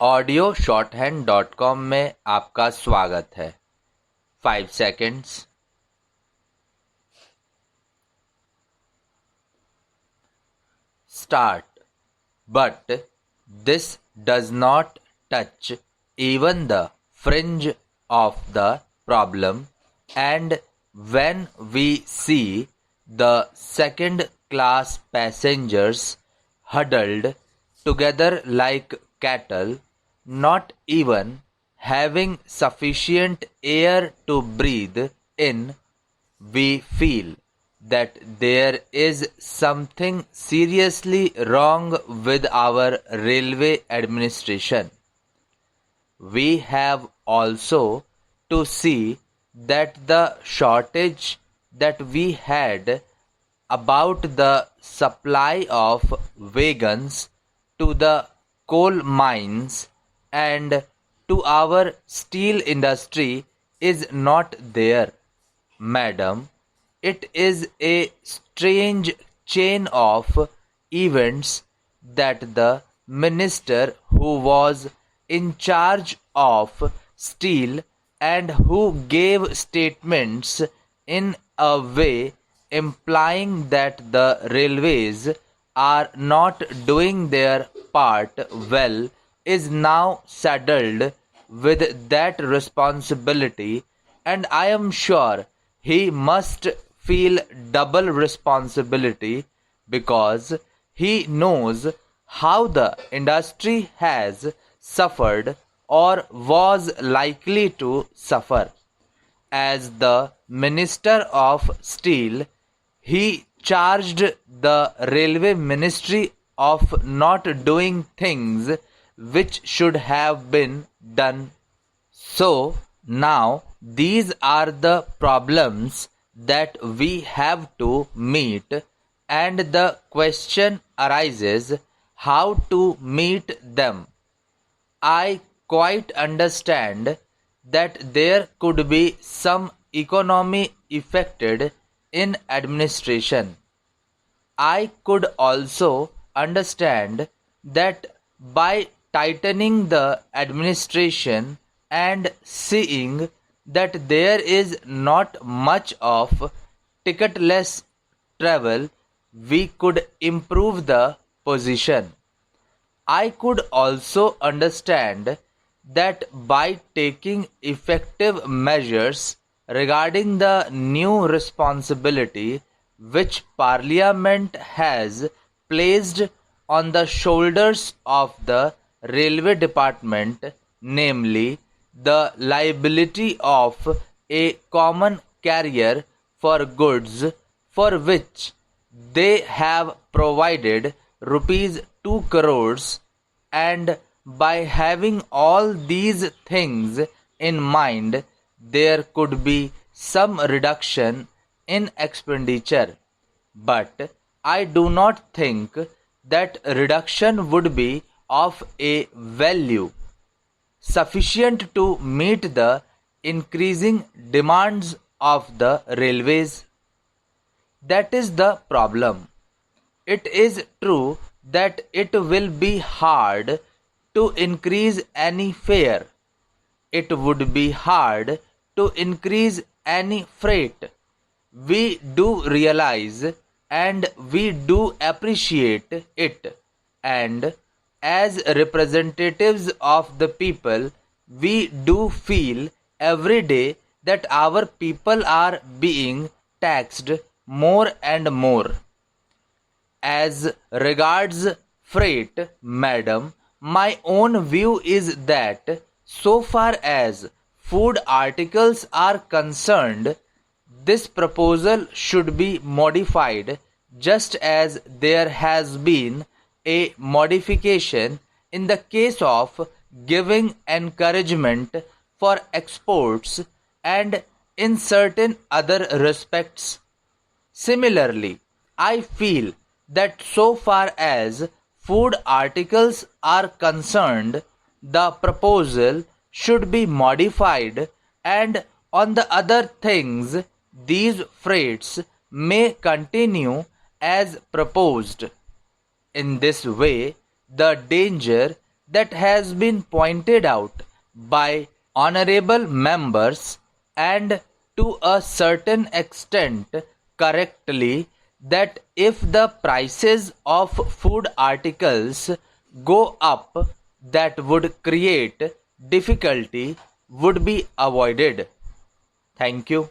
audio-shorthand.com में आपका स्वागत है। 5 seconds. Start. But this does not touch even the fringe of the problem, and when we see the second-class passengers huddled together like cattle, not even having sufficient air to breathe in, we feel that there is something seriously wrong with our railway administration. We have also to see that the shortage that we had about the supply of wagons to the coal mines and to our steel industry is not there. Madam, it is a strange chain of events that the minister who was in charge of steel and who gave statements in a way implying that the railways are not doing their part well is now saddled with that responsibility, and I am sure he must feel double responsibility because he knows how the industry has suffered or was likely to suffer. As the Minister of Steel, he charged the Railway Ministry of not doing things which should have been done. So now these are the problems that we have to meet, and the question arises how to meet them. I quite understand that there could be some economy affected in administration. I could also understand that by tightening the administration and seeing that there is not much of ticketless travel, we could improve the position. I could also understand that by taking effective measures regarding the new responsibility which Parliament has placed on the shoulders of the Railway Department, namely the liability of a common carrier for goods for which they have provided rupees 2 crores, and by having all these things in mind, there could be some reduction in expenditure. But I do not think that reduction would be of a value sufficient to meet the increasing demands of the railways. That is the problem. It is true that it will be hard to increase any fare. It would be hard to increase any freight. We do realize and we do appreciate it, and as representatives of the people, we do feel every day that our people are being taxed more and more. As regards freight, madam, my own view is that so far as food articles are concerned, this proposal should be modified just as there has been a modification in the case of giving encouragement for exports and in certain other respects. Similarly, I feel that so far as food articles are concerned, the proposal should be modified, and on the other things, these freights may continue as proposed. In this way, the danger that has been pointed out by honorable members, and to a certain extent correctly, that if the prices of food articles go up, that would create difficulty would be avoided. Thank you.